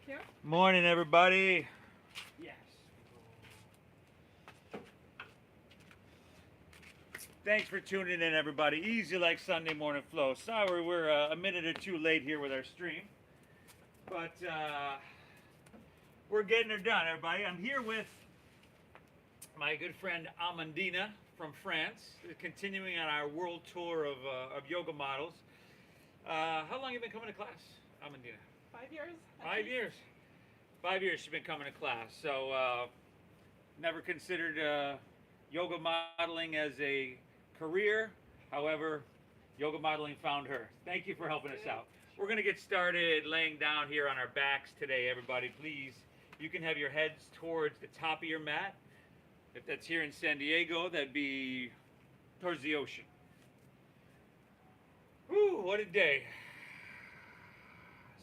you. Morning, everybody. Yes. Thanks for tuning in, everybody. Easy like Sunday morning flow. Sorry, we're a minute or two late here with our stream, but we're getting it done, everybody. I'm here with my good friend Amandina from France, continuing on our world tour of yoga models. How long have you been coming to class, Amandina? 5 years. 5 years. 5 years she's been coming to class. So never considered yoga modeling as a career. However, yoga modeling found her. Thank you for helping us out. We're going to get started laying down here on our backs today, everybody. Please, you can have your heads towards the top of your mat. If that's here in San Diego, that'd be towards the ocean. Whew, what a day.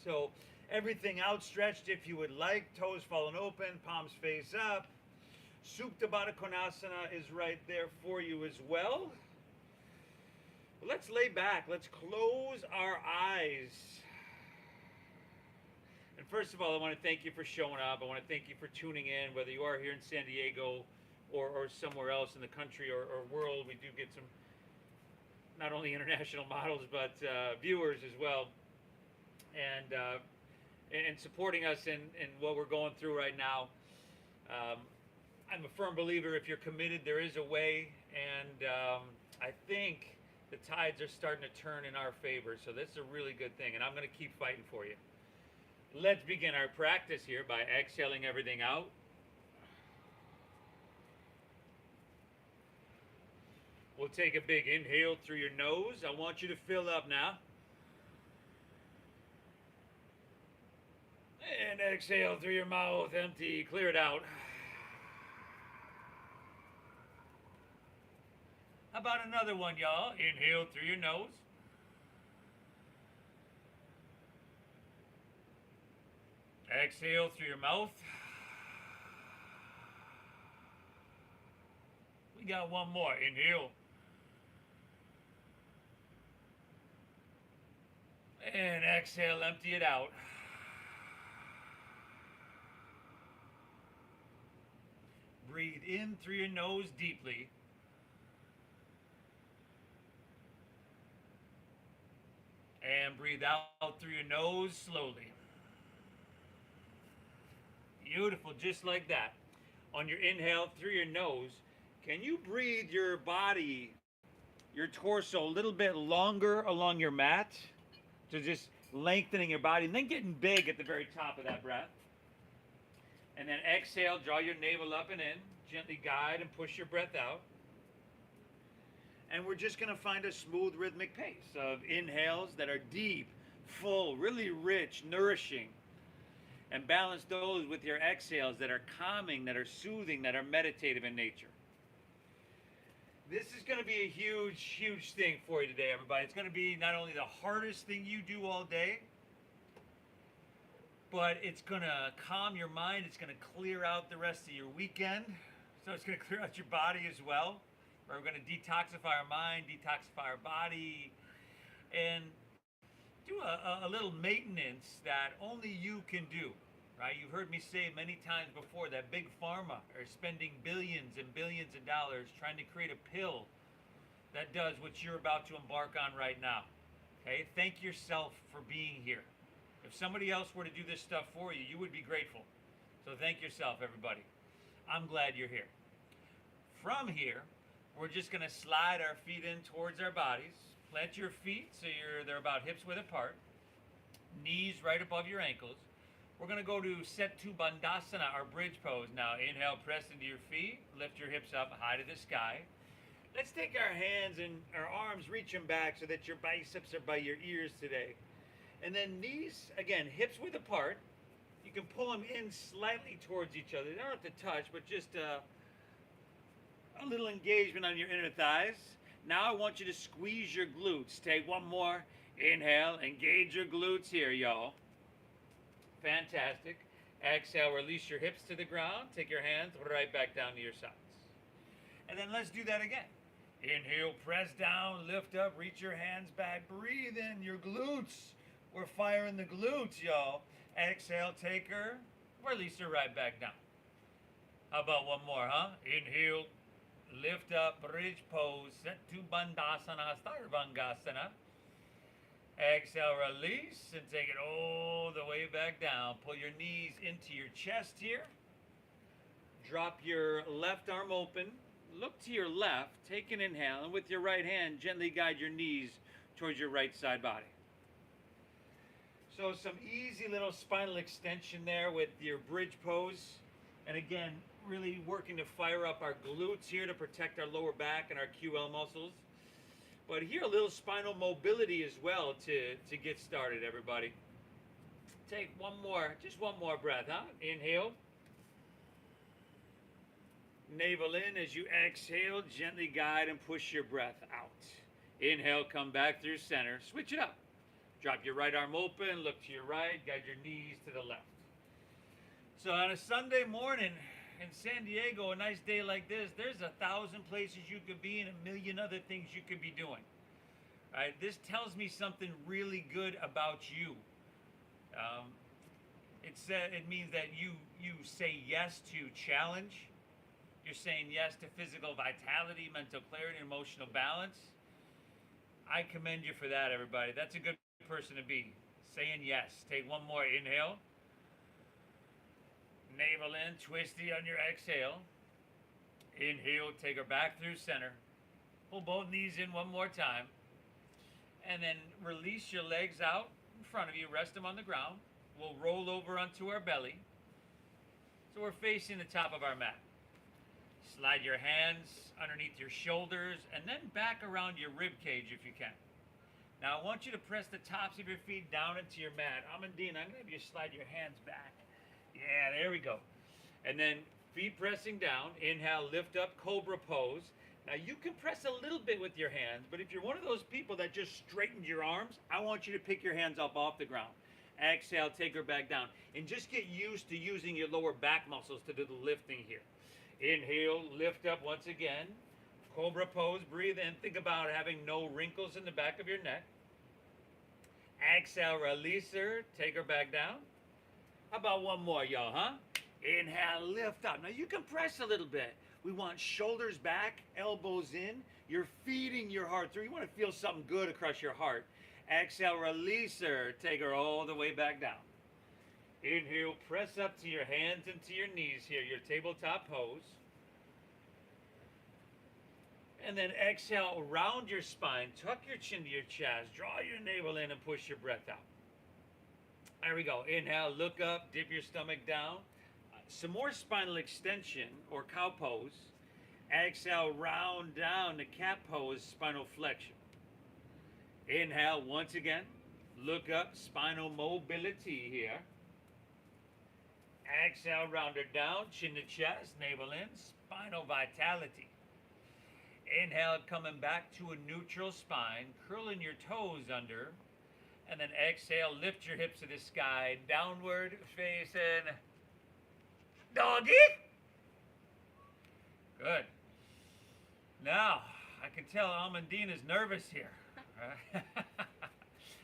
So everything outstretched if you would like, toes fallen open, palms face up. Supta Baddha Konasana is right there for you as well. Let's lay back. Let's close our eyes. And first of all, I want to thank you for showing up. I want to thank you for tuning in, whether you are here in San Diego or somewhere else in the country or world. We do get some not only international models, but viewers as well. And supporting us in what we're going through right now. I'm a firm believer if you're committed, there is a way. And I think the tides are starting to turn in our favor. So this is a really good thing. And I'm going to keep fighting for you. Let's begin our practice here by exhaling everything out. We'll take a big inhale through your nose. I want you to fill up now. And exhale through your mouth, empty, clear it out. How about another one, y'all? Inhale through your nose. Exhale through your mouth. We got one more. Inhale. And exhale, empty it out. Breathe in through your nose deeply. And breathe out through your nose slowly. Beautiful, just like that. On your inhale through your nose, can you breathe your body, your torso a little bit longer along your mat? So just lengthening your body and then getting big at the very top of that breath. And then exhale, draw your navel up and in. Gently guide and push your breath out. And we're just going to find a smooth rhythmic pace of inhales that are deep, full, really rich, nourishing. And balance those with your exhales that are calming, that are soothing, that are meditative in nature. This is going to be a huge, huge thing for you today, everybody. It's going to be not only the hardest thing you do all day, but it's going to calm your mind. It's going to clear out the rest of your weekend. So it's going to clear out your body as well. We're going to detoxify our mind, detoxify our body, and do a little maintenance that only you can do, right? You've heard me say many times before that big pharma are spending billions and billions of dollars trying to create a pill that does what you're about to embark on right now. Okay? Thank yourself for being here. If somebody else were to do this stuff for you, you would be grateful. So thank yourself, everybody. I'm glad you're here. From here, we're just going to slide our feet in towards our bodies. Plant your feet so they're about hips width apart. Knees right above your ankles. We're going to go to Setu Bandhasana, our bridge pose. Now inhale, press into your feet. Lift your hips up high to the sky. Let's take our hands and our arms, reach them back so that your biceps are by your ears today. And then knees, again, hips width apart. You can pull them in slightly towards each other. They don't have to touch, but just a little engagement on your inner thighs. Now I want you to squeeze your glutes. Take one more. Inhale, engage your glutes here, y'all. Fantastic. Exhale, release your hips to the ground. Take your hands right back down to your sides. And then let's do that again. Inhale, press down, lift up, reach your hands back. Breathe in your glutes. We're firing the glutes, y'all. Exhale, take her. Release her right back down. How about one more, huh? Inhale, lift up, bridge pose, set to Bandhasana, Starvangasana. Exhale, release, and take it all the way back down. Pull your knees into your chest here. Drop your left arm open. Look to your left, take an inhale, and with your right hand, gently guide your knees towards your right side body. So some easy little spinal extension there with your bridge pose. And again, really working to fire up our glutes here to protect our lower back and our QL muscles. But here a little spinal mobility as well to get started, everybody. Take one more, just one more breath, huh? Inhale. Navel in as you exhale, gently guide and push your breath out. Inhale, come back through center. Switch it up. Drop your right arm open, look to your right, guide your knees to the left. So on a Sunday morning in San Diego, a nice day like this, there's 1,000 places you could be and a million other things you could be doing. All right, this tells me something really good about you. It means that you say yes to challenge. You're saying yes to physical vitality, mental clarity, emotional balance. I commend you for that, everybody. That's a good person to be. Saying yes. Take one more inhale. Navel in, twisty on your exhale. Inhale, take her back through center. Pull both knees in one more time. And then release your legs out in front of you. Rest them on the ground. We'll roll over onto our belly. So we're facing the top of our mat. Slide your hands underneath your shoulders and then back around your rib cage if you can. Now I want you to press the tops of your feet down into your mat. Amandine, I'm going to have you slide your hands back. Yeah, there we go. And then feet pressing down. Inhale, lift up, cobra pose. Now you can press a little bit with your hands, but if you're one of those people that just straightened your arms, I want you to pick your hands up off the ground. Exhale, take her back down. And just get used to using your lower back muscles to do the lifting here. Inhale, lift up once again. Cobra pose, breathe in. Think about having no wrinkles in the back of your neck. Exhale, release her, take her back down. How about one more, y'all, huh? Inhale, lift up. Now you can press a little bit. We want shoulders back, elbows in. You're feeding your heart through. You want to feel something good across your heart. Exhale, release her, take her all the way back down. Inhale, press up to your hands and to your knees here, your tabletop pose. And then exhale, round your spine, tuck your chin to your chest, draw your navel in and push your breath out. There we go. Inhale, look up, dip your stomach down. Some more spinal extension or cow pose. Exhale, round down to cat pose, spinal flexion. Inhale, once again, look up, spinal mobility here. Exhale, round her down, chin to chest, navel in, spinal vitality. Inhale, coming back to a neutral spine, curling your toes under, and then exhale, lift your hips to the sky, downward facing doggy. Good. Now, I can tell Amandine is nervous here.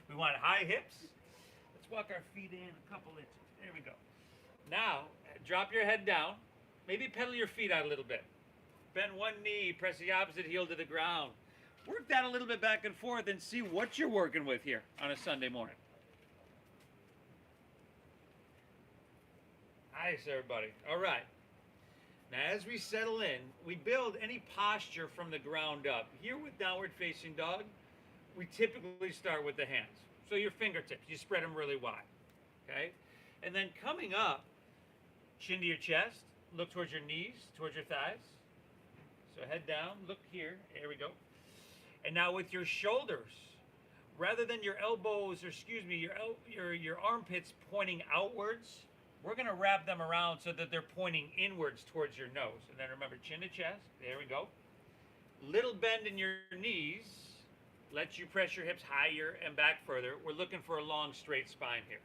We want high hips. Let's walk our feet in a couple inches. There we go. Now, drop your head down. Maybe pedal your feet out a little bit. Bend one knee, press the opposite heel to the ground. Work that a little bit back and forth and see what you're working with here on a Sunday morning. Nice, everybody. All right. Now, as we settle in, we build any posture from the ground up. Here with downward facing dog, we typically start with the hands. So your fingertips, you spread them really wide. Okay? And then coming up, chin to your chest, look towards your knees, towards your thighs. So head down, look here, there we go. And now with your shoulders, rather than your elbows, or excuse me, your armpits pointing outwards, we're gonna wrap them around so that they're pointing inwards towards your nose. And then remember, chin to chest, there we go. Little bend in your knees, lets you press your hips higher and back further. We're looking for a long, straight spine here.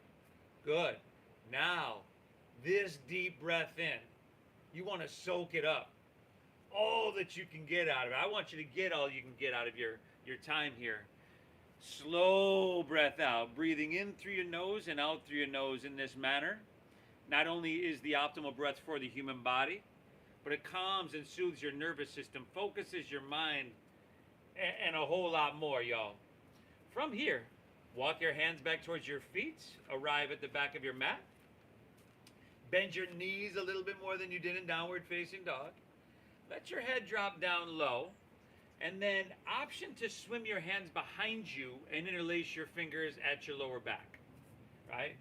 Good. Now, this deep breath in, you wanna soak it up. All that you can get out of it. I want you to get all you can get out of your time here. Slow breath out, breathing in through your nose and out through your nose in this manner. Not only is the optimal breath for the human body, but it calms and soothes your nervous system, focuses your mind, and a whole lot more, y'all. From here, walk your hands back towards your feet, arrive at the back of your mat, bend your knees a little bit more than you did in downward facing dog. Let your head drop down low, and then option to swim your hands behind you and interlace your fingers at your lower back, right?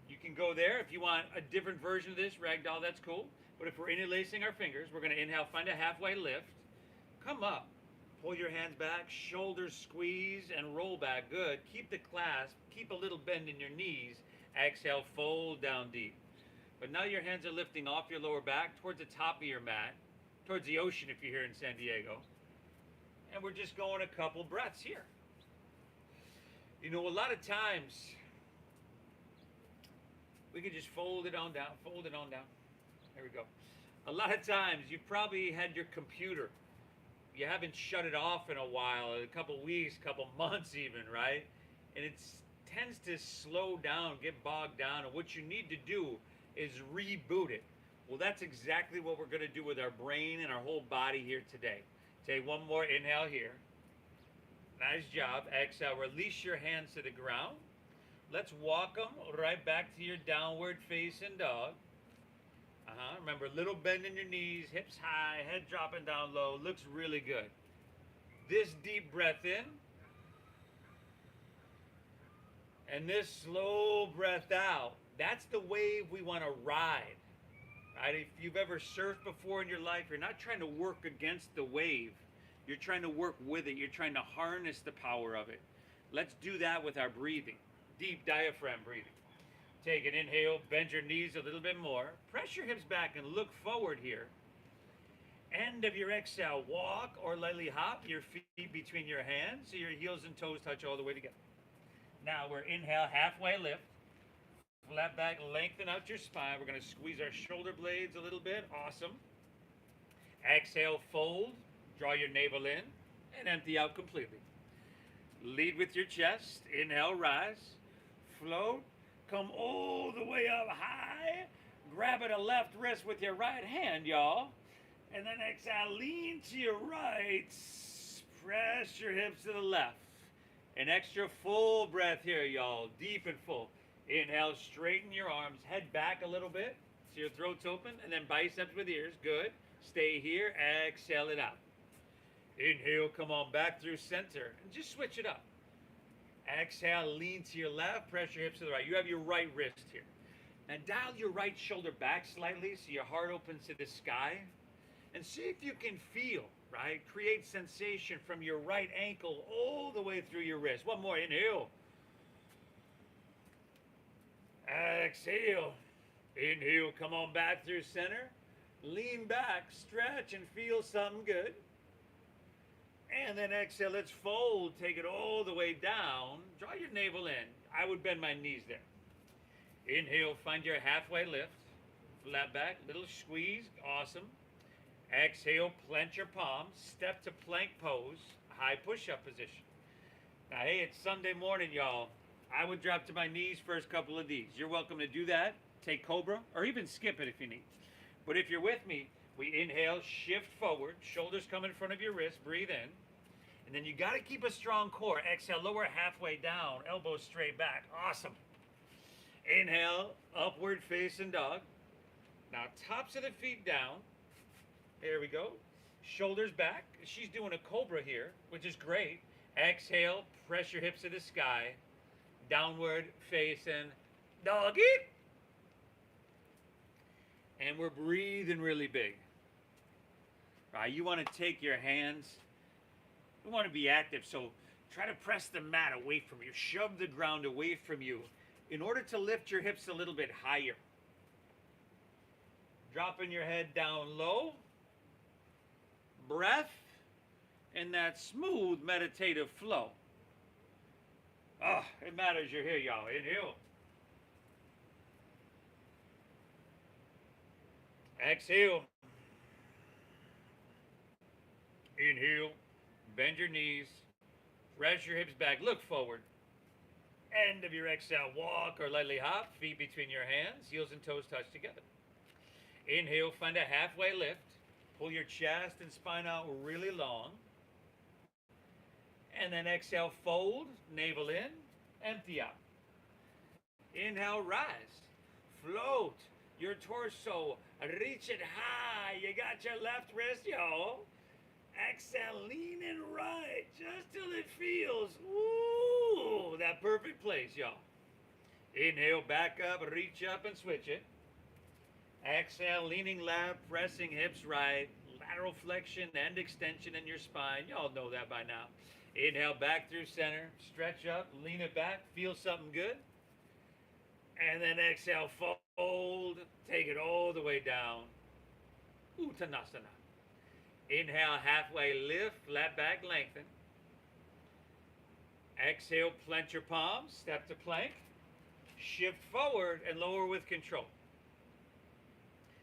You can go there. If you want a different version of this, ragdoll, that's cool. But if we're interlacing our fingers, we're going to inhale, find a halfway lift, come up, pull your hands back, shoulders squeeze, and roll back. Good. Keep the clasp, keep a little bend in your knees. Exhale, fold down deep. But now your hands are lifting off your lower back towards the top of your mat, towards the ocean if you're here in San Diego. And we're just going a couple breaths here. You know, a lot of times, we can just fold it on down, fold it on down. There we go. A lot of times, you've probably had your computer. You haven't shut it off in a while, a couple weeks, couple months even, right? And it tends to slow down, get bogged down. And what you need to do is reboot it. Well, that's exactly what we're going to do with our brain and our whole body here today. Take one more inhale here. Nice job. Exhale, release your hands to the ground. Let's walk them right back to your downward facing dog. Remember, little bend in your knees, hips high, head dropping down low. Looks really good. This deep breath in. And this slow breath out. That's the wave we want to ride. Right? If you've ever surfed before in your life, you're not trying to work against the wave. You're trying to work with it. You're trying to harness the power of it. Let's do that with our breathing. Deep diaphragm breathing. Take an inhale, bend your knees a little bit more. Press your hips back and look forward here. End of your exhale, walk or lightly hop your feet between your hands so your heels and toes touch all the way together. Now we're inhale, halfway lift. Flat back, lengthen out your spine. We're going to squeeze our shoulder blades a little bit. Awesome. Exhale, fold. Draw your navel in and empty out completely. Lead with your chest. Inhale, rise. Float. Come all the way up high. Grab at a left wrist with your right hand, y'all. And then exhale, lean to your right. Press your hips to the left. An extra full breath here, y'all. Deep and full. Inhale, straighten your arms. Head back a little bit so your throat's open. And then biceps with ears. Good. Stay here. Exhale it out. Inhale, come on back through center. And just switch it up. Exhale, lean to your left. Press your hips to the right. You have your right wrist here. Now dial your right shoulder back slightly so your heart opens to the sky. And see if you can feel, right? Create sensation from your right ankle all the way through your wrist. One more. Inhale. Exhale. Inhale. Come on back through center. Lean back, stretch, and feel something good. And then exhale. Let's fold. Take it all the way down. Draw your navel in. I would bend my knees there. Inhale. Find your halfway lift. Flat back. Little squeeze. Awesome. Exhale, clench your palms, step to plank pose, high push-up position. Now, hey, it's Sunday morning, y'all. I would drop to my knees first couple of these. You're welcome to do that. Take Cobra, or even skip it if you need. But if you're with me, we inhale, shift forward, shoulders come in front of your wrist, breathe in. And then you got to keep a strong core. Exhale, lower halfway down, elbows straight back. Awesome. Inhale, upward facing dog. Now, tops of the feet down. There we go. Shoulders back. She's doing a cobra here, which is great. Exhale, press your hips to the sky. Downward facing doggy. And we're breathing really big. Right, you want to take your hands. You want to be active, so try to press the mat away from you. Shove the ground away from you in order to lift your hips a little bit higher. Dropping your head down low. Breath and that smooth meditative flow. Oh, it matters you're here, y'all. Inhale. Exhale. Inhale. Bend your knees. Rest your hips back, look forward. End of your exhale, walk or lightly hop, feet between your hands, heels and toes touch together. Inhale, find a halfway lift. Pull your chest and spine out really long. And then exhale, fold, navel in, empty out. Inhale, rise, float your torso, reach it high. You got your left wrist, yo. Exhale, lean and right, just till it feels, ooh, that perfect place, y'all. Inhale, back up, reach up and switch it. Exhale, leaning left, pressing hips right, lateral flexion and extension in your spine. Y'all know that by now. Inhale, back through center, stretch up, lean it back, feel something good. And then exhale, fold, take it all the way down. Uttanasana. Inhale, halfway lift, flat back, lengthen. Exhale, plant your palms, step to plank. Shift forward and lower with control.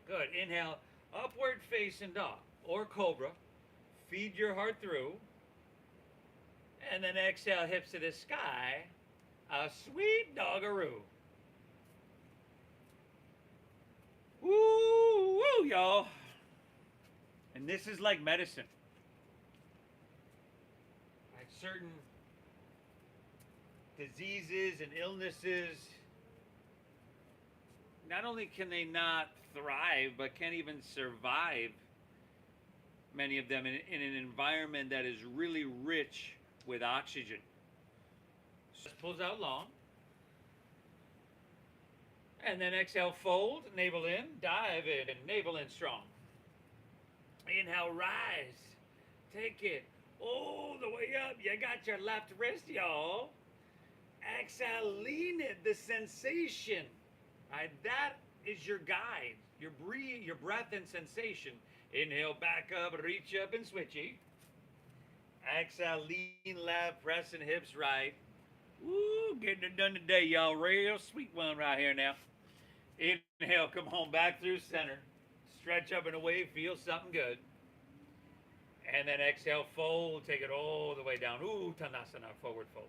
Good. Inhale, upward facing dog or cobra. Feed your heart through. And then exhale, hips to the sky. A sweet doggaroo. Woo, woo, y'all. And this is like medicine. Like certain diseases and illnesses, not only can they not thrive, but can't even survive, many of them, in an environment that is really rich with oxygen. So pulls out long. And then exhale, fold, navel in, dive in, and navel in strong. Inhale, rise. Take it all the way up. You got your left wrist, y'all. Exhale, lean it, the sensation. Right, that is your guide. Your breath and sensation. Inhale, back up, reach up and switchy. Exhale, lean left, pressing hips right. Woo, getting it done today, y'all. Real sweet one right here now. Inhale, come on back through center. Stretch up and away, feel something good. And then exhale, fold, take it all the way down. Uttanasana, forward fold.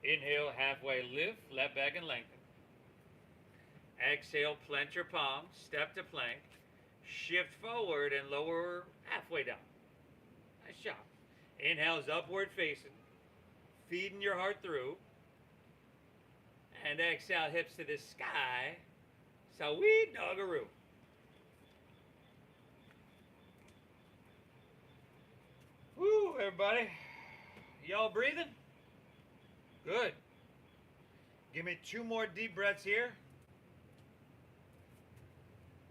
Inhale, halfway lift, left back and lengthen. Exhale, plant your palms, step to plank. Shift forward and lower halfway down. Nice job. Inhale is upward facing. Feeding your heart through. And exhale, hips to the sky. Sweet doggaroo. Woo, everybody. Y'all breathing? Good. Give me 2 more deep breaths here.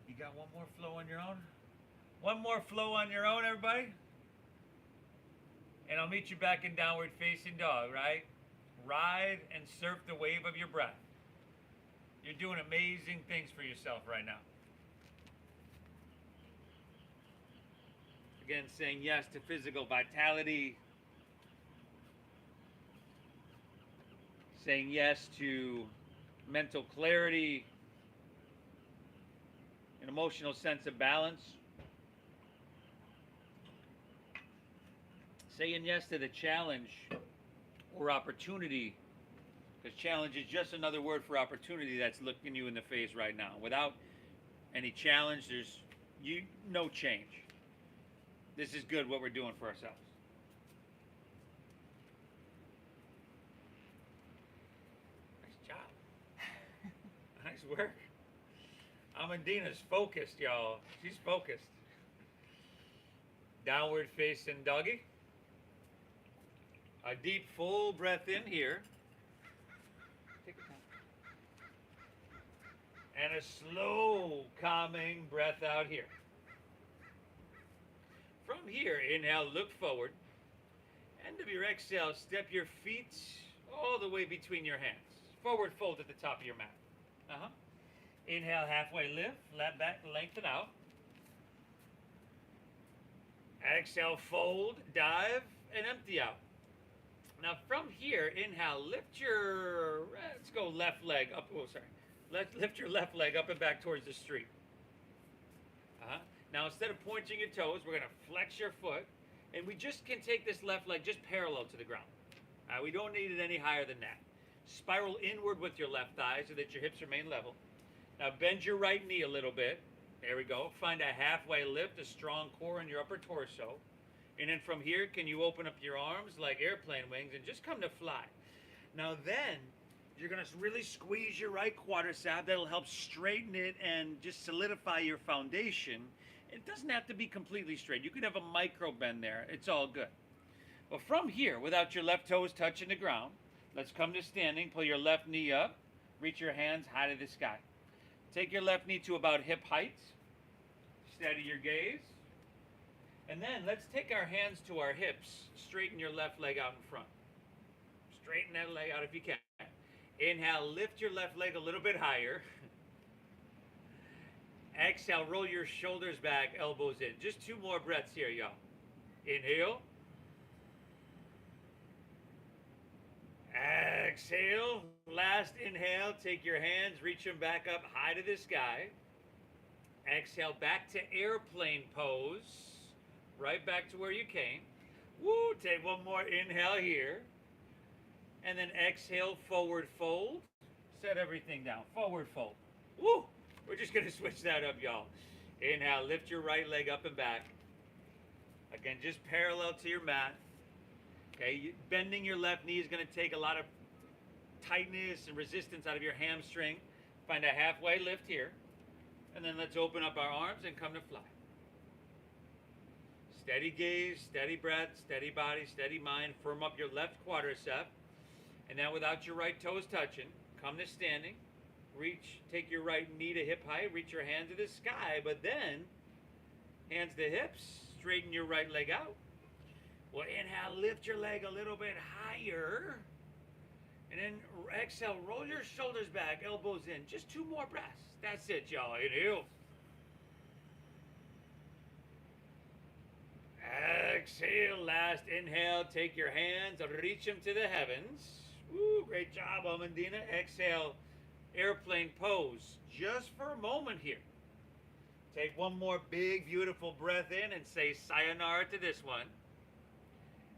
You got one more flow on your own? One more flow on your own, everybody? And I'll meet you back in downward facing dog, right? Ride and surf the wave of your breath. You're doing amazing things for yourself right now. Again, saying yes to physical vitality. Saying yes to mental clarity, an emotional sense of balance. Saying yes to the challenge or opportunity, because challenge is just another word for opportunity that's looking you in the face right now. Without any challenge, there's no change. This is good what we're doing for ourselves. Nice job. Nice work. Amandina's focused, y'all. She's focused. Downward facing doggy. A deep, full breath in here. Take your time. And a slow, calming breath out here. From here, inhale, look forward. End of your exhale, step your feet all the way between your hands. Forward fold at the top of your mat. Inhale, halfway lift, flat back, lengthen out. Exhale, fold, dive, and empty out. Now from here, inhale, lift your, let's go left leg up, lift your left leg up and back towards the street. Now instead of pointing your toes, we're going to flex your foot And we just can take this left leg just parallel to the ground. We don't need it any higher than that. Spiral inward with your left thigh so that your hips remain level. Now bend your right knee a little bit. There we go. Find a halfway lift, a strong core in your upper torso. And then from here, can you open up your arms like airplane wings and just come to fly? Now then, you're going to really squeeze your right quadricep. That'll help straighten it and just solidify your foundation. It doesn't have to be completely straight. You could have a micro bend there. It's all good. Well, from here, without your left toes touching the ground, let's come to standing. Pull your left knee up. Reach your hands high to the sky. Take your left knee to about hip height. Steady your gaze. And then let's take our hands to our hips. Straighten your left leg out in front. Straighten that leg out if you can. Inhale, lift your left leg a little bit higher. Exhale, roll your shoulders back, elbows in. Just 2 more breaths here, y'all. Inhale. Exhale. Last inhale, take your hands, reach them back up high to the sky. Exhale, back to airplane pose. Right back to where you came. Woo, take one more inhale here. And then exhale, forward fold. Set everything down, forward fold. Woo, we're just gonna switch that up, y'all. Inhale, lift your right leg up and back. Again, just parallel to your mat. Okay, bending your left knee is gonna take a lot of tightness and resistance out of your hamstring. Find a halfway lift here. And then let's open up our arms and come to fly. Steady gaze, steady breath, steady body, steady mind. Firm up your left quadricep. And now without your right toes touching, come to standing. Reach, take your right knee to hip height. Reach your hand to the sky. But then, hands to hips. Straighten your right leg out. Well, inhale, lift your leg a little bit higher. And then exhale, roll your shoulders back, elbows in. Just 2 more breaths. That's it, y'all. Inhale. Exhale, last inhale. Take your hands, reach them to the heavens. Woo, great job, Amandina. Exhale, airplane pose. Just for a moment here. Take one more big, beautiful breath in and say sayonara to this one.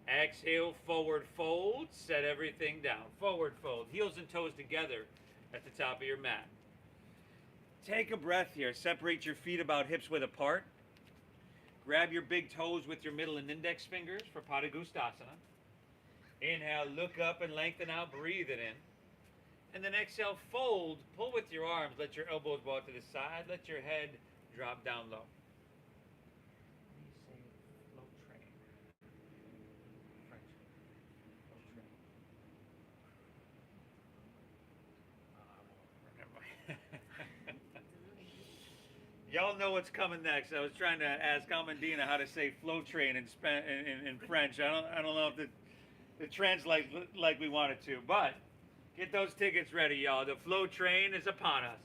Exhale, forward fold. Set everything down. Forward fold. Heels and toes together at the top of your mat. Take a breath here. Separate your feet about hips width apart. Grab your big toes with your middle and index fingers for Padagustasana. Inhale, look up and lengthen out. Breathe it in. And then exhale, fold. Pull with your arms. Let your elbows go out to the side. Let your head drop down low. Y'all know what's coming next. I was trying to ask Amandina how to say flow train in French. I don't know if it translates like we want it to, but get those tickets ready, y'all. The flow train is upon us.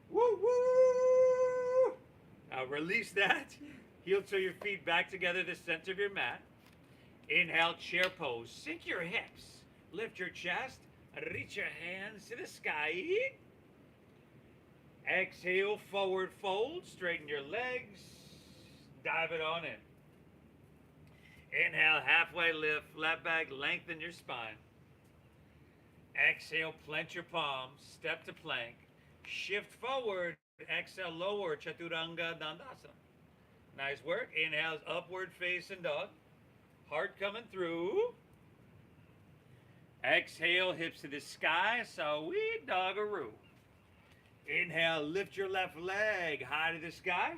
Woo woo! Now release that. Heel to your feet back together, the center of your mat. Inhale, chair pose. Sink your hips. Lift your chest. Reach your hands to the sky. Exhale, forward fold. Straighten your legs. Dive it on in. Inhale, halfway lift. Flat back, lengthen your spine. Exhale, plant your palms. Step to plank. Shift forward. Exhale, lower. Chaturanga Dandasana. Nice work. Inhale, upward facing dog. Heart coming through. Exhale, hips to the sky. Sweet doggaroo. Inhale, lift your left leg high to the sky.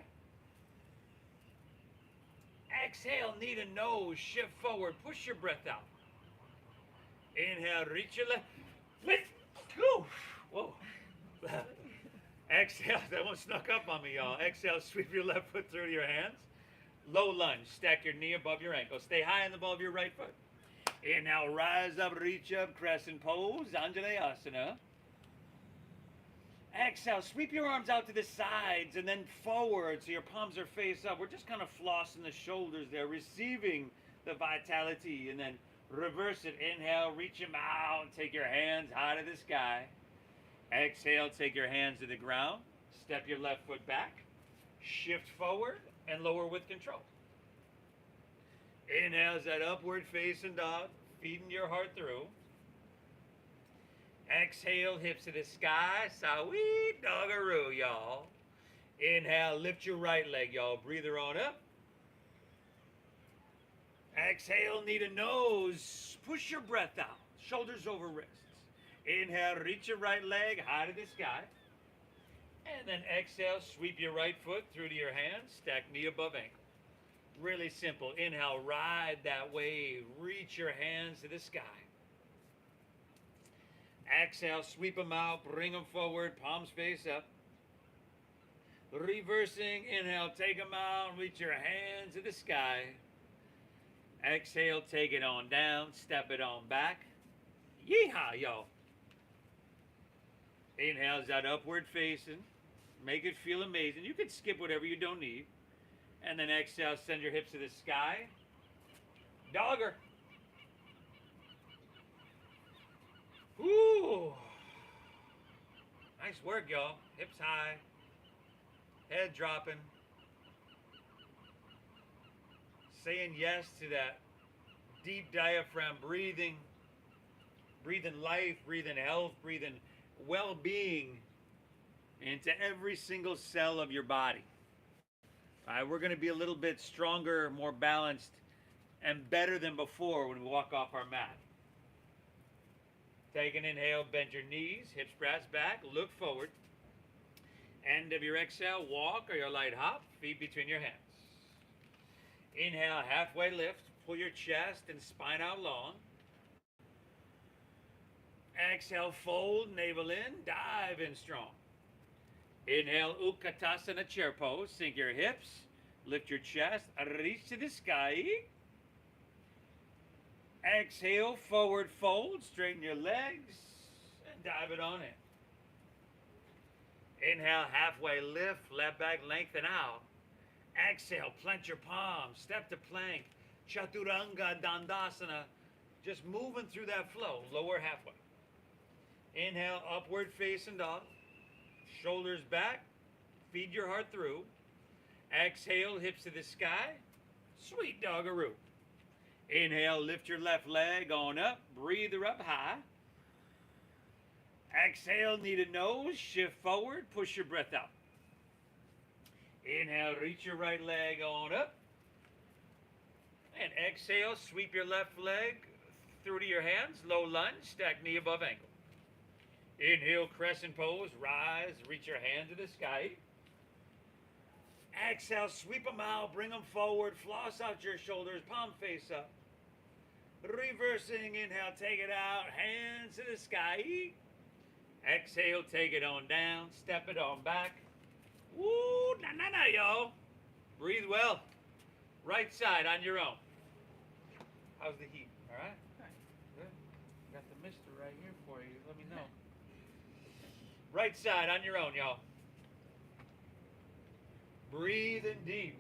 Exhale, knee to nose, shift forward, push your breath out. Inhale, reach your left. Lift. Whoa. Exhale, that one snuck up on me, y'all. Exhale, sweep your left foot through your hands. Low lunge, stack your knee above your ankle. Stay high and above your right foot. Inhale, rise up, reach up, crescent pose, Anjaneyasana. Exhale, sweep your arms out to the sides and then forward so your palms are face up. We're just kind of flossing the shoulders there, receiving the vitality, and then reverse it. Inhale, reach them out, take your hands high to the sky. Exhale, take your hands to the ground. Step your left foot back. Shift forward and lower with control. Inhale is that upward facing dog, feeding your heart through. Exhale, hips to the sky, sweet doggaroo, y'all. Inhale, lift your right leg, y'all. Breathe her on up. Exhale, knee to nose. Push your breath out. Shoulders over wrists. Inhale, reach your right leg high to the sky. And then exhale, sweep your right foot through to your hands. Stack knee above ankle. Really simple. Inhale, ride that wave. Reach your hands to the sky. Exhale, sweep them out. Bring them forward. Palms face up. Reversing. Inhale, take them out. Reach your hands to the sky. Exhale, take it on down. Step it on back. Yeehaw, y'all. Inhale is that upward facing. Make it feel amazing. You can skip whatever you don't need. And then exhale, send your hips to the sky. Dogger. Ooh. Nice work, y'all. Hips high. Head dropping. Saying yes to that deep diaphragm breathing. Breathing life, breathing health, breathing well-being into every single cell of your body. All right, we're going to be a little bit stronger, more balanced, and better than before when we walk off our mat. Take an inhale, bend your knees, hips press back, look forward. End of your exhale, walk or your light hop, feet between your hands. Inhale, halfway lift, pull your chest and spine out long. Exhale, fold, navel in, dive in strong. Inhale, Utkatasana chair pose. Sink your hips, lift your chest, reach to the sky. Exhale, forward fold, straighten your legs, and dive it on in. Inhale, halfway lift, left back, lengthen out. Exhale, plant your palms, step to plank, Chaturanga Dandasana. Just moving through that flow, lower halfway. Inhale, upward facing dog. Shoulders back. Feed your heart through. Exhale, hips to the sky. Sweet doggaroo. Inhale, lift your left leg on up. Breathe her up high. Exhale, knee to nose. Shift forward. Push your breath out. Inhale, reach your right leg on up. And exhale, sweep your left leg through to your hands. Low lunge. Stack knee above ankle. Inhale, crescent pose, rise, reach your hand to the sky. Exhale, sweep them out, bring them forward, floss out your shoulders, palm face up. Reversing, inhale, take it out, hands to the sky. Exhale, take it on down, step it on back. Woo, na, y'all. Breathe well. Right side on your own. How's the heat? All right? Good. Got the mister right here for you. Let me know. Right side on your own, y'all. Breathe in deep.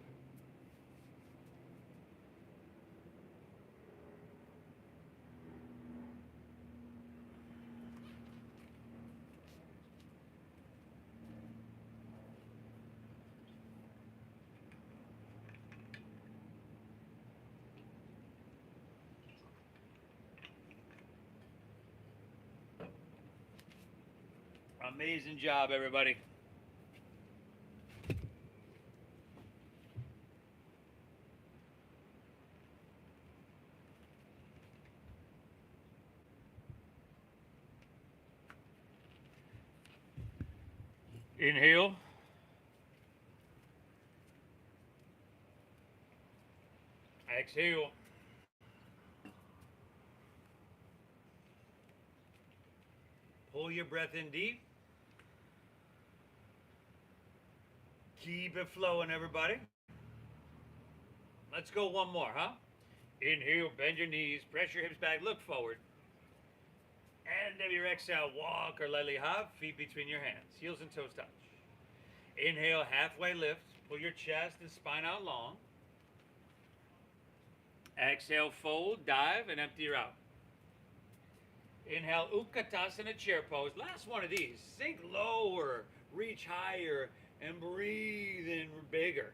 Amazing job, everybody. Inhale. Exhale. Pull your breath in deep. Keep it flowing, everybody. Let's go one more, huh? Inhale, bend your knees, press your hips back, look forward. End of your exhale, walk or lightly hop, feet between your hands, heels and toes touch. Inhale, halfway lift, pull your chest and spine out long. Exhale, fold, dive, and empty her out. Inhale, Utkatasana chair pose. Last one of these. Sink lower, reach higher, and breathe in bigger.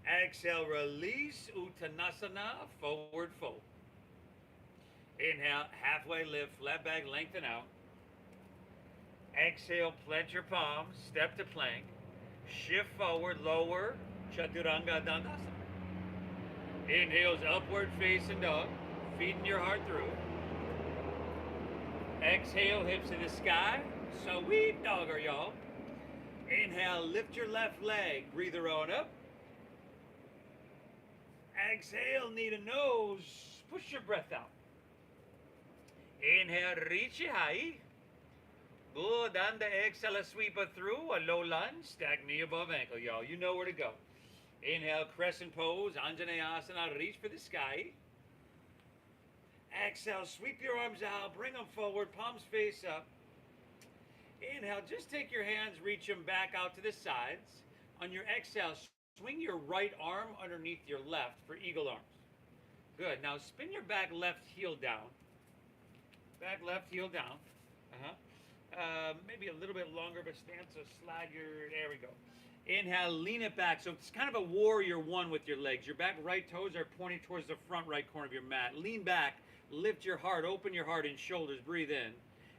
Exhale, release, Uttanasana, forward fold. Inhale, halfway lift, flat back, lengthen out. Exhale, plant your palms, step to plank. Shift forward, lower, Chaturanga Dandasana. Inhales, upward facing dog, feeding your heart through. Exhale, hips to the sky, sweet dogger, y'all. Inhale, lift your left leg, breather on up. Exhale, knee to nose, push your breath out. Inhale, reach it high. Good, and exhale, sweep it through, a low lunge, stack knee above ankle, y'all. You know where to go. Inhale, crescent pose, Anjaneyasana, reach for the sky. Exhale, sweep your arms out, bring them forward, palms face up. Inhale, just take your hands, reach them back out to the sides. On your exhale, swing your right arm underneath your left for eagle arms. Good. Now spin your back left heel down. Back left heel down. Maybe a little bit longer of a stance, so slide your, there we go. Inhale, lean it back. So it's kind of a warrior one with your legs. Your back right toes are pointing towards the front right corner of your mat. Lean back, lift your heart, open your heart and shoulders, breathe in.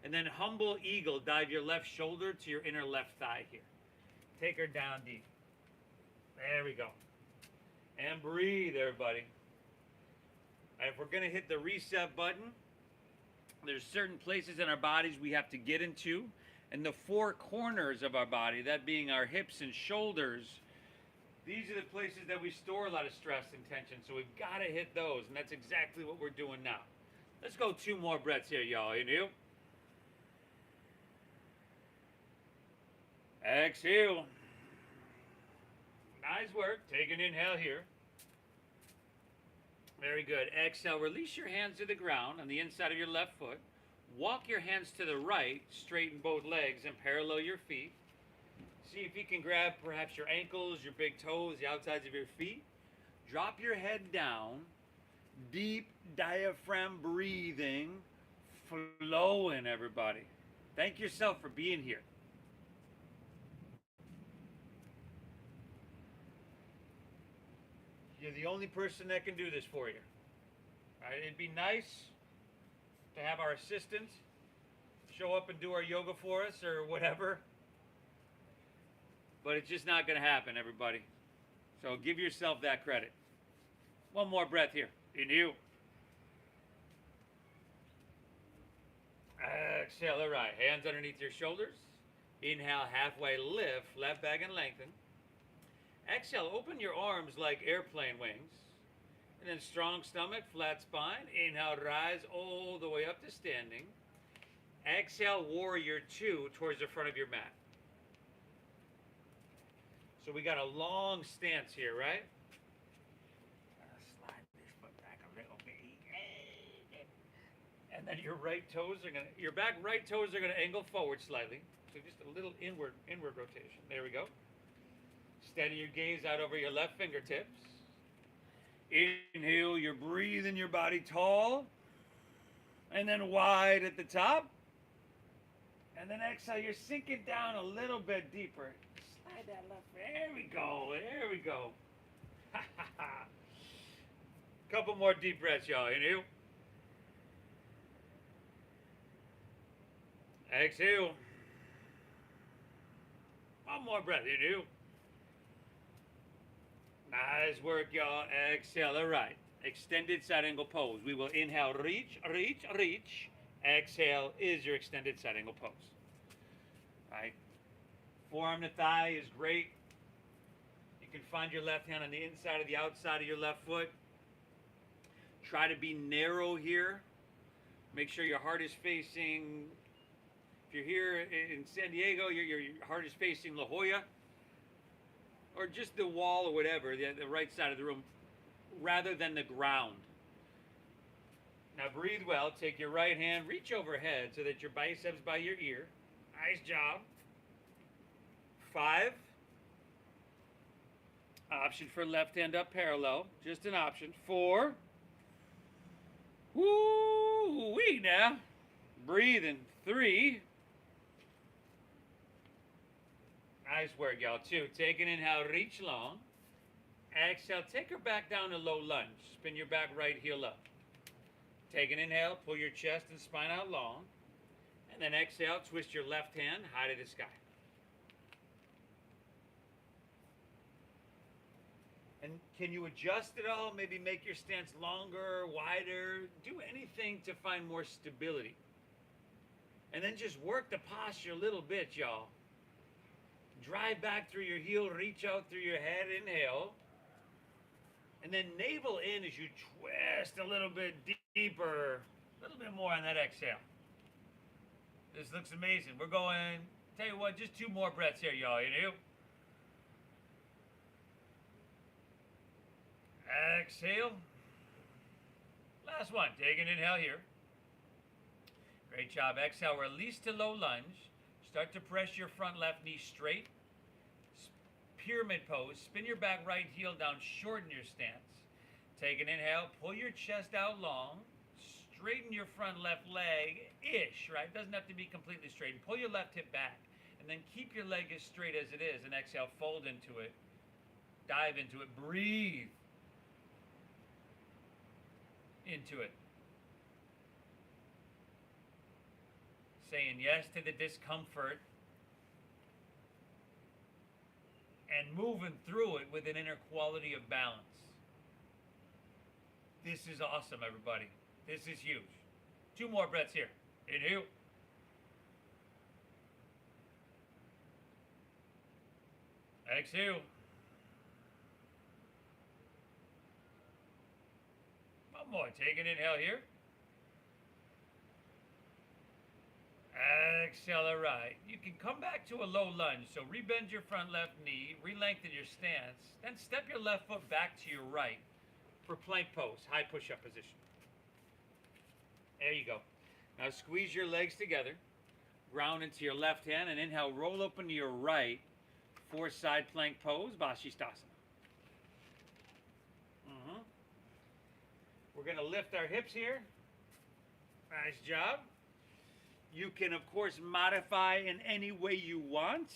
And then humble eagle, dive your left shoulder to your inner left thigh here. Take her down deep. There we go. And breathe, everybody. And if we're going to hit the reset button, there's certain places in our bodies we have to get into. And the four corners of our body, that being our hips and shoulders, these are the places that we store a lot of stress and tension. So we've got to hit those. And that's exactly what we're doing now. Let's go 2 more breaths here, y'all. Inhale. Exhale. Nice work. Take an inhale here. Very good. Exhale. Release your hands to the ground on the inside of your left foot. Walk your hands to the right, straighten both legs, and parallel your feet. See if you can grab perhaps your ankles, your big toes, the outsides of your feet. Drop your head down. Deep diaphragm breathing. Flowing, everybody. Thank yourself for being here. You're the only person that can do this for you. All right, it'd be nice to have our assistants show up and do our yoga for us or whatever. But it's just not going to happen, everybody. So give yourself that credit. One more breath here. Inhale. Exhale, all right. Hands underneath your shoulders. Inhale, halfway lift, left back and lengthen. Exhale, open your arms like airplane wings. And then strong stomach, flat spine. Inhale, rise all the way up to standing. Exhale, warrior 2 towards the front of your mat. So we got a long stance here, right? Slide this foot back a little bit. And then your back right toes are gonna angle forward slightly. So just a little inward rotation. There we go. Steady your gaze out over your left fingertips. Inhale, you're breathing your body tall. And then wide at the top. And then exhale, you're sinking down a little bit deeper. Slide that left. There we go. There we go. Couple more deep breaths, y'all. Inhale. Exhale. One more breath. Inhale. Nice work, y'all. Exhale. All right. Extended side angle pose. We will inhale, reach, reach, reach. Exhale is your extended side angle pose. Right? Forearm to thigh is great. You can find your left hand on the inside of the outside of your left foot. Try to be narrow here. Make sure your heart is facing, if you're here in San Diego, your heart is facing La Jolla. Or just the wall or whatever, the right side of the room, rather than the ground. Now breathe well. Take your right hand, reach overhead so that your biceps by your ear. Nice job. 5. Option for left hand up parallel. Just an option. 4. Woo-wee now. Breathing. 3. Nice work, y'all. 2. Take an inhale, reach long. Exhale, take her back down to low lunge. Spin your back right heel up. Take an inhale, pull your chest and spine out long. And then exhale, twist your left hand high to the sky. And can you adjust it all? Maybe make your stance longer, wider. Do anything to find more stability. And then just work the posture a little bit, y'all. Drive back through your heel, reach out through your head, inhale. And then navel in as you twist a little bit deeper. A little bit more on that exhale. This looks amazing. We're going, tell you what, just 2 more breaths here, y'all. You know? Exhale. Last one. Take an inhale here. Great job. Exhale. Release to low lunge. Start to press your front left knee straight. Pyramid pose. Spin your back right heel down. Shorten your stance. Take an inhale. Pull your chest out long. Straighten your front left leg-ish, right? Doesn't have to be completely straight. And pull your left hip back. And then keep your leg as straight as it is. And exhale. Fold into it. Dive into it. Breathe into it. Saying yes to the discomfort and moving through it with an inner quality of balance. This is awesome, everybody. This is huge. 2 more breaths here. Inhale. Exhale. One more. Take an inhale here. Exhale, all right. You can come back to a low lunge. So rebend your front left knee, re-lengthen your stance, then step your left foot back to your right for plank pose, high push-up position. There you go. Now squeeze your legs together, ground into your left hand, and inhale, roll up into your right for side plank pose, Vashisthasana. We're going to lift our hips here. Nice job. You can, of course, modify in any way you want.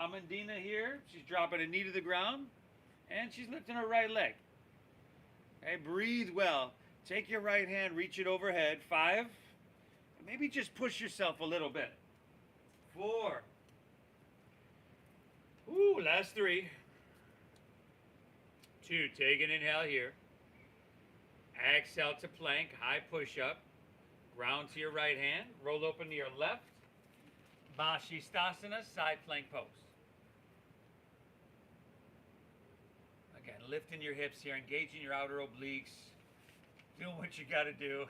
Amandina here, she's dropping a knee to the ground, and she's lifting her right leg. Okay, breathe well. Take your right hand, reach it overhead. 5. Maybe just push yourself a little bit. 4. Ooh, last 3. 2, take an inhale here. Exhale to plank, high push-up. Ground to your right hand, roll open to your left. Vashisthasana, side plank pose. Again, lifting your hips here, engaging your outer obliques, doing what you got to do.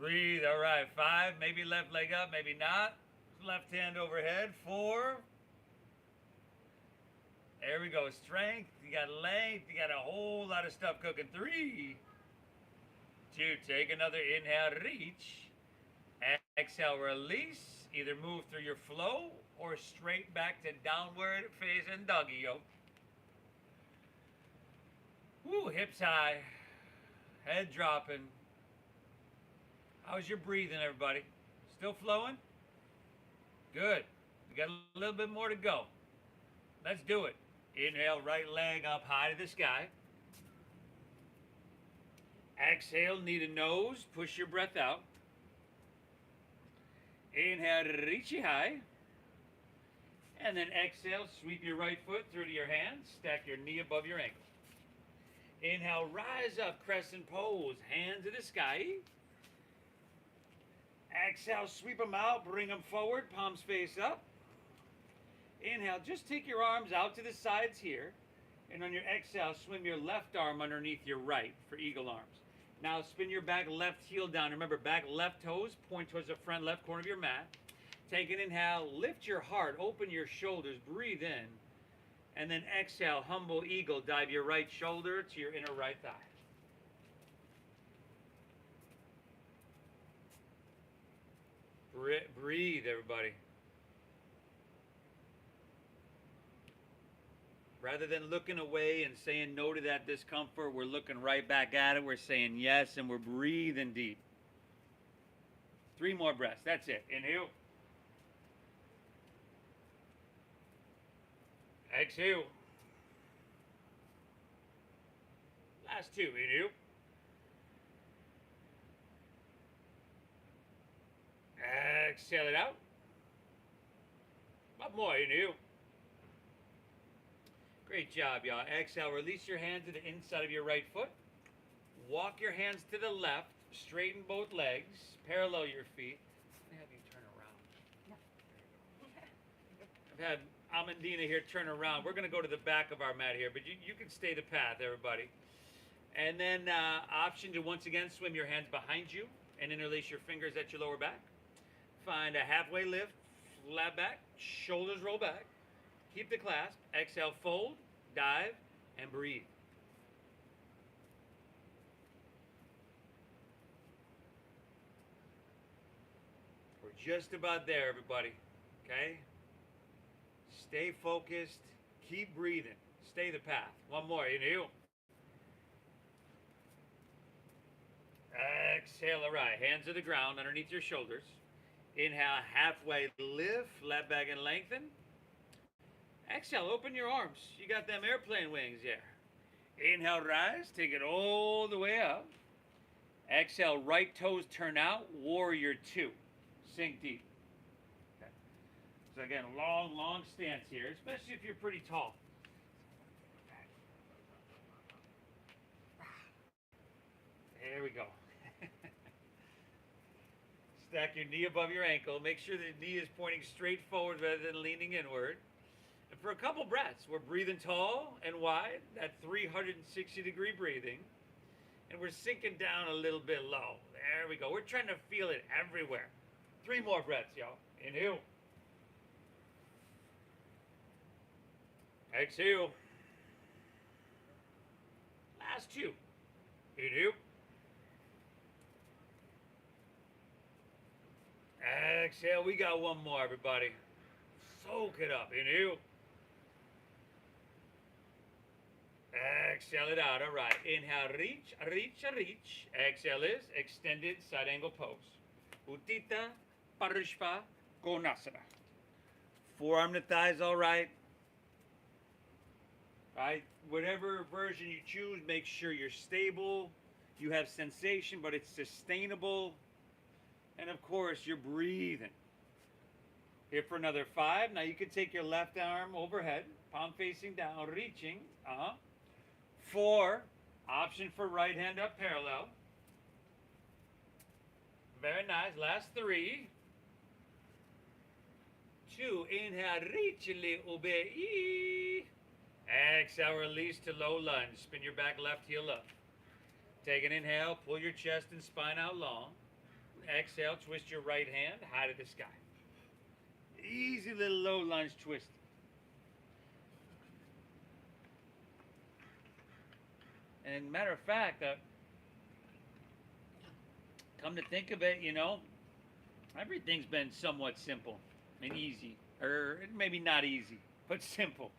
Breathe, all right. 5, maybe left leg up, maybe not. Left hand overhead. 4. There we go. Strength, you got length, you got a whole lot of stuff cooking. 3, 2, take another inhale, reach. Exhale, release. Either move through your flow or straight back to downward facing doggy yoke. Woo, hips high, head dropping. How's your breathing, everybody? Still flowing? Good. We got a little bit more to go. Let's do it. Inhale, right leg up high to the sky. Exhale, knee to nose, push your breath out. Inhale, reach it high. And then exhale, sweep your right foot through to your hands, stack your knee above your ankle. Inhale, rise up, crescent pose, hands to the sky. Exhale, sweep them out, bring them forward, palms face up. Inhale, just take your arms out to the sides here. And on your exhale, swim your left arm underneath your right for eagle arms. Now spin your back left heel down. Remember, back left toes point towards the front left corner of your mat. Take an inhale, lift your heart, open your shoulders, breathe in. And then exhale, humble eagle, dive your right shoulder to your inner right thigh. Breathe, everybody. Rather than looking away and saying no to that discomfort, we're looking right back at it. We're saying yes, and we're breathing deep. 3 more breaths. That's it. Inhale. Exhale. Last two. Inhale. Exhale it out. One more. Inhale. Great job, y'all. Exhale. Release your hand to the inside of your right foot. Walk your hands to the left. Straighten both legs. Parallel your feet. Let me have you turn around. I've had Amandina here turn around. We're going to go to the back of our mat here, but you can stay the path, everybody. And then option to once again swim your hands behind you and interlace your fingers at your lower back. Find a halfway lift, flat back, shoulders roll back. Keep the clasp. Exhale, fold, dive, and breathe. We're just about there, everybody. Okay? Stay focused. Keep breathing. Stay the path. One more. Inhale. Exhale. All right. Hands to the ground underneath your shoulders. Inhale. Halfway lift. Flat back and lengthen. Exhale. Open your arms. You got them airplane wings there. Inhale. Rise. Take it all the way up. Exhale. Right toes turn out. Warrior two. Sink deep. Okay. So again, long stance here, especially if you're pretty tall. There we go. Stack your knee above your ankle. Make sure the knee is pointing straight forward rather than leaning inward. And for a couple breaths, we're breathing tall and wide, that 360-degree breathing. And we're sinking down a little bit low. There we go. We're trying to feel it everywhere. 3 more breaths, y'all. Inhale. Exhale. Last 2. Inhale. Exhale. We got one more, everybody. Soak it up. Inhale. Exhale it out. All right. Inhale. Reach, reach, reach. Exhale is extended side angle pose. Uttita Parishva Konasana. Forearm to thighs, all right. Right? Whatever version you choose, make sure you're stable. You have sensation, but it's sustainable. And of course, you're breathing. Here for another 5. Now you can take your left arm overhead, palm facing down, reaching. 4. Option for right hand up parallel. Very nice. Last 3. 2. Inhale, reach a little bit. Exhale, release to low lunge. Spin your back left heel up. Take an inhale, pull your chest and spine out long. Exhale, twist your right hand high to the sky. Easy little low lunge twist. And matter of fact, come to think of it, everything's been somewhat simple and easy. Or maybe not easy, but simple.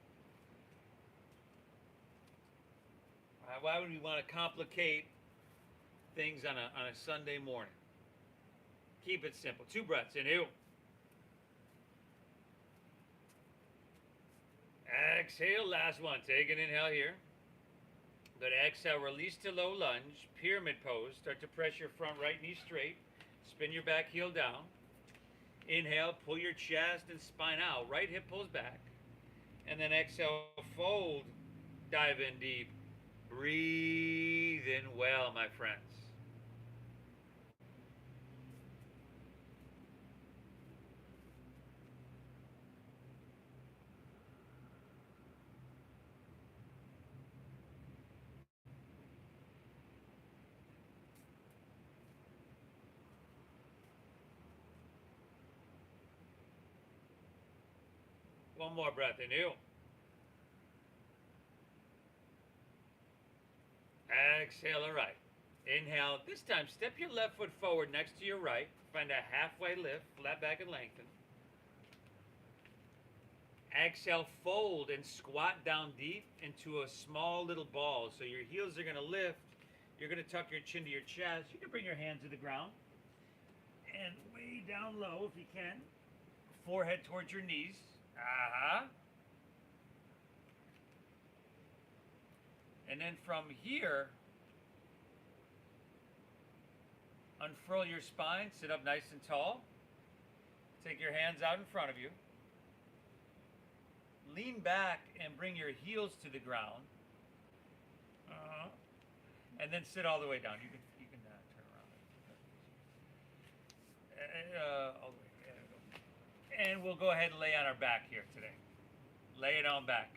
Why would we want to complicate things on a Sunday morning? Keep it simple. 2 breaths. Inhale. Exhale. Last one. Take an inhale here. Go to exhale. Release to low lunge. Pyramid pose. Start to press your front right knee straight. Spin your back heel down. Inhale. Pull your chest and spine out. Right hip pulls back. And then exhale. Fold. Dive in deep. Breathe in well, my friends. One more breath. Inhale. Exhale. All right. Inhale. This time, step your left foot forward next to your right. Find a halfway lift, flat back and lengthen. Exhale, fold and squat down deep into a small little ball. So your heels are going to lift. You're going to tuck your chin to your chest. You can bring your hands to the ground. And way down low if you can. Forehead towards your knees. And then from here, unfurl your spine, sit up nice and tall. Take your hands out in front of you. Lean back and bring your heels to the ground. And then sit all the way down. You can turn around. All the way. There we go. And we'll go ahead and lay on our back here today. Lay it on back.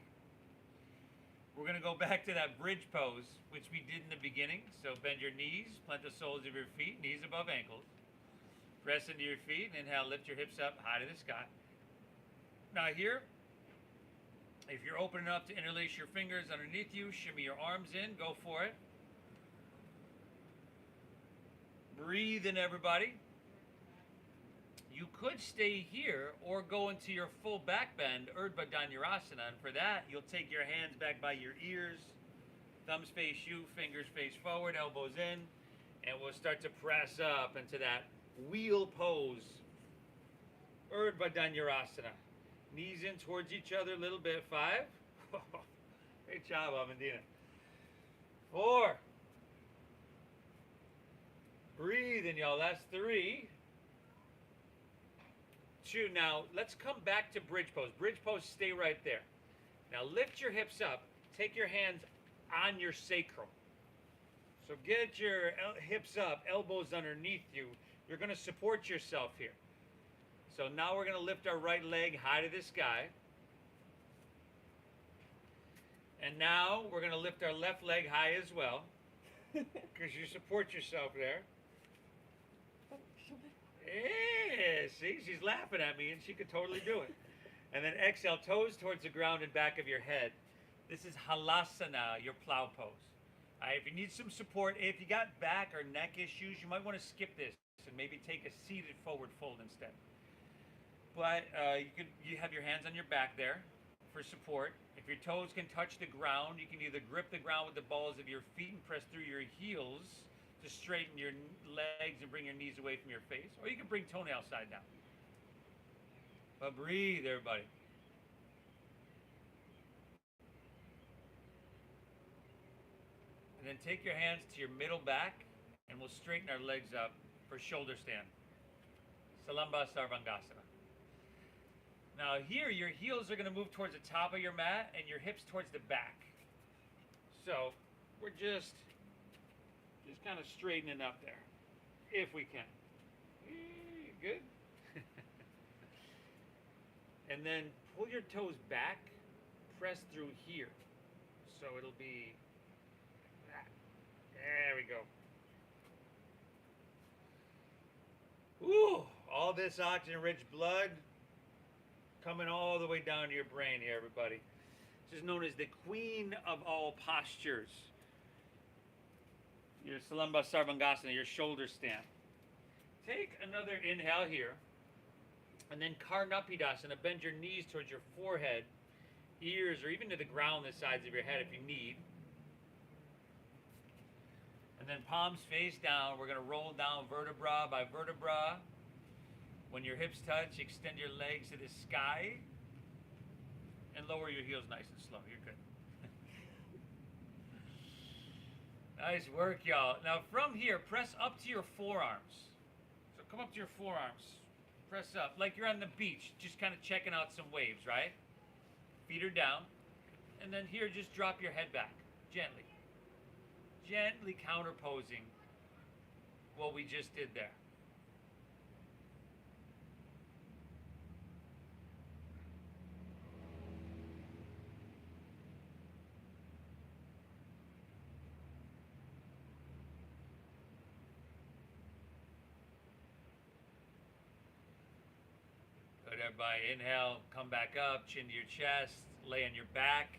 We're going to go back to that bridge pose, which we did in the beginning. So bend your knees, plant the soles of your feet, knees above ankles. Press into your feet, and inhale, lift your hips up high to the sky. Now here, if you're open enough to interlace your fingers underneath you, shimmy your arms in, go for it. Breathe in, everybody. You could stay here or go into your full back bend, Urdhva Dhanurasana, and for that, you'll take your hands back by your ears, thumbs face you, fingers face forward, elbows in, and we'll start to press up into that wheel pose, Urdhva Dhanurasana. Knees in towards each other a little bit. 5. Great job, Amandina. 4. Breathe in, y'all. That's 3. 2. Now, let's come back to bridge pose. Bridge pose, stay right there. Now, lift your hips up. Take your hands on your sacrum. So get your hips up, elbows underneath you. You're going to support yourself here. So now we're going to lift our right leg high to the sky. And now we're going to lift our left leg high as well. Because you support yourself there. Yeah, see, she's laughing at me and she could totally do it. And then exhale, toes towards the ground and back of your head. This is Halasana, your plow pose. All right, if you need some support, if you got back or neck issues, you might want to skip this and maybe take a seated forward fold instead. But you have your hands on your back there for support. If your toes can touch the ground, you can either grip the ground with the balls of your feet and press through your heels to straighten your legs and bring your knees away from your face, or you can bring toenail side down. But breathe, everybody. And then take your hands to your middle back, and we'll straighten our legs up for shoulder stand. Salamba Sarvangasana. Now here, your heels are going to move towards the top of your mat and your hips towards the back. So we're just kind of straightening up there, if we can. Good. And then pull your toes back, press through here. So it'll be that. There we go. Ooh, all this oxygen-rich blood coming all the way down to your brain here, everybody. This is known as the queen of all postures. Your Salamba Sarvangasana, your shoulder stand. Take another inhale here. And then Karnapidasana, bend your knees towards your forehead, ears, or even to the ground, the sides of your head if you need. And then palms face down. We're going to roll down vertebra by vertebra. When your hips touch, extend your legs to the sky and lower your heels nice and slow. You're good. Nice work, y'all. Now from here, press up to your forearms. So come up to your forearms. Press up like you're on the beach, just kind of checking out some waves, right? Feet are down. And then here, just drop your head back, gently. Gently counterposing what we just did there. Good, everybody. Inhale, come back up, chin to your chest, lay on your back.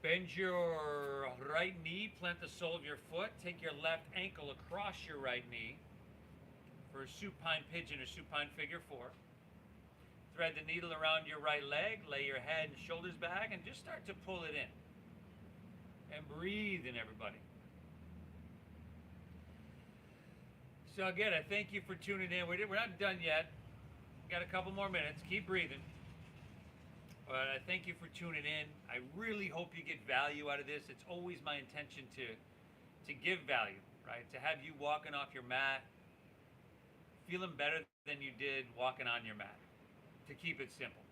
Bend your right knee, plant the sole of your foot, take your left ankle across your right knee for a supine pigeon or supine figure 4. Thread the needle around your right leg, lay your head and shoulders back, and just start to pull it in. And breathe in, everybody. So again, I thank you for tuning in. We're not done yet. Got a couple more minutes. Keep breathing. But I thank you for tuning in. I really hope you get value out of this. It's always my intention to give value, right? To have you walking off your mat feeling better than you did walking on your mat. To keep it simple.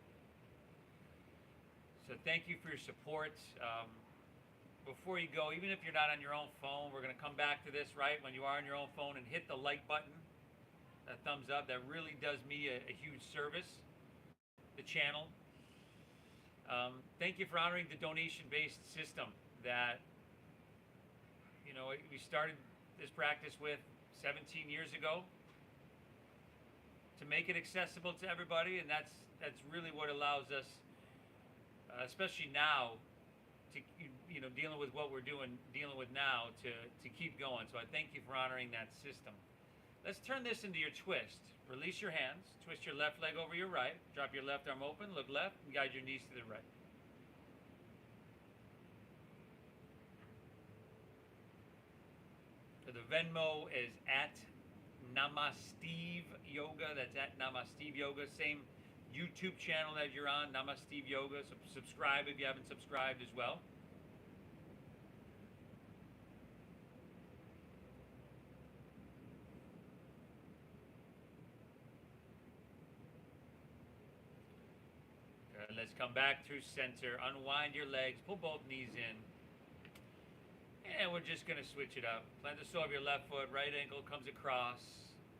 So thank you for your support. Before you go, even if you're not on your own phone, we're going to come back to this, right? When you are on your own phone, and hit the like button, that thumbs up. That really does me a huge service. The channel. Thank you for honoring the donation-based system that we started this practice with 17 years ago to make it accessible to everybody, and that's really what allows us, especially now, to dealing with what we're dealing with now, to keep going. So I thank you for honoring that system. Let's turn this into your twist. Release your hands. Twist your left leg over your right. Drop your left arm open. Look left and guide your knees to the right. So the Venmo is at Namasteve Yoga. That's at Namasteve Yoga. Same YouTube channel that you're on, Namasteve Yoga. So subscribe if you haven't subscribed as well. Good. Let's come back through center. Unwind your legs. Pull both knees in. And we're just going to switch it up. Plant the sole of your left foot. Right ankle comes across.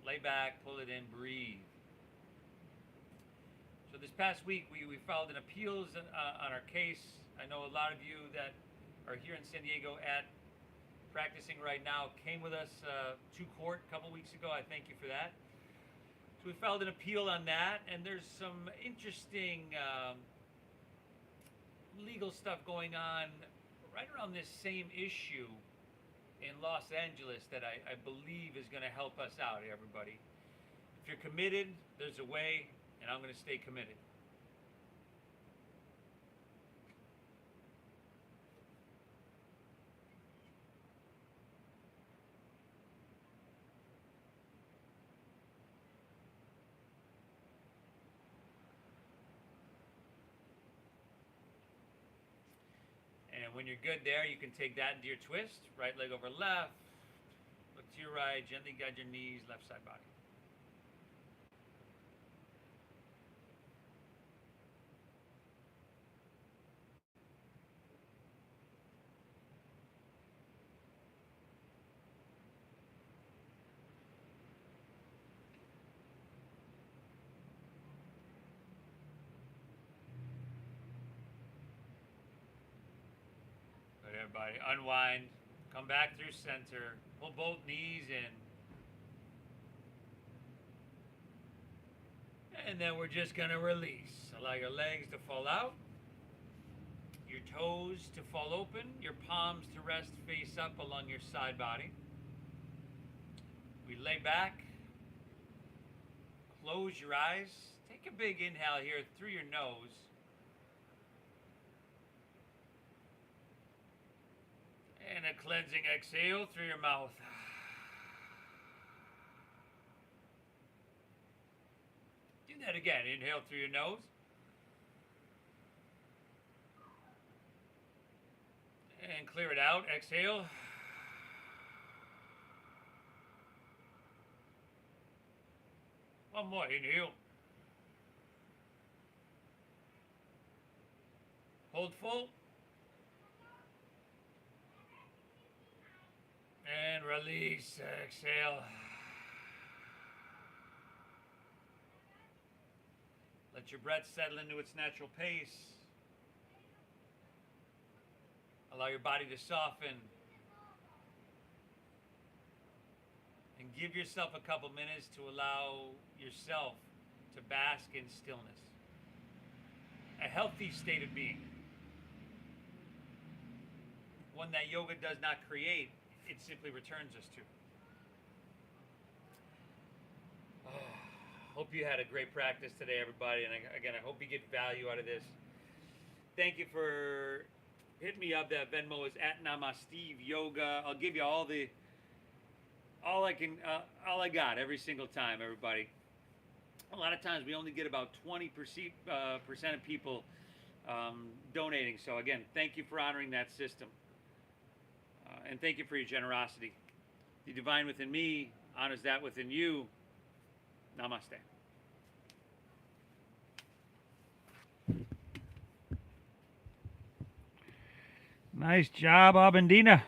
Lay back. Pull it in. Breathe. So this past week, we filed an appeals on our case. I know a lot of you that are here in San Diego practicing right now came with us to court a couple weeks ago. I thank you for that. So we filed an appeal on that, and there's some interesting legal stuff going on right around this same issue in Los Angeles that I believe is going to help us out, everybody. If you're committed, there's a way, and I'm going to stay committed. And when you're good there, you can take that into your twist. Right leg over left. Look to your right. Gently guide your knees, left side body. Good, everybody. Unwind. Come back through center. Pull both knees in. And then we're just going to release. Allow your legs to fall out. Your toes to fall open. Your palms to rest face up along your side body. We lay back. Close your eyes. Take a big inhale here through your nose. And a cleansing exhale through your mouth. Do that again. Inhale through your nose. And clear it out. Exhale. One more. Inhale. Hold full. And release. Exhale. Let your breath settle into its natural pace. Allow your body to soften. And give yourself a couple minutes to allow yourself to bask in stillness. A healthy state of being. One that yoga does not create, it simply returns us to. Hope you had a great practice today, everybody. And again, I hope you get value out of this. Thank you for hitting me up. That Venmo is at Namasteve Yoga. I'll give you all I got every single time, everybody. A lot of times we only get about 20% of people donating. So again, thank you for honoring that system. And thank you for your generosity. The divine within me honors that within you. Namaste. Nice job, Abendina.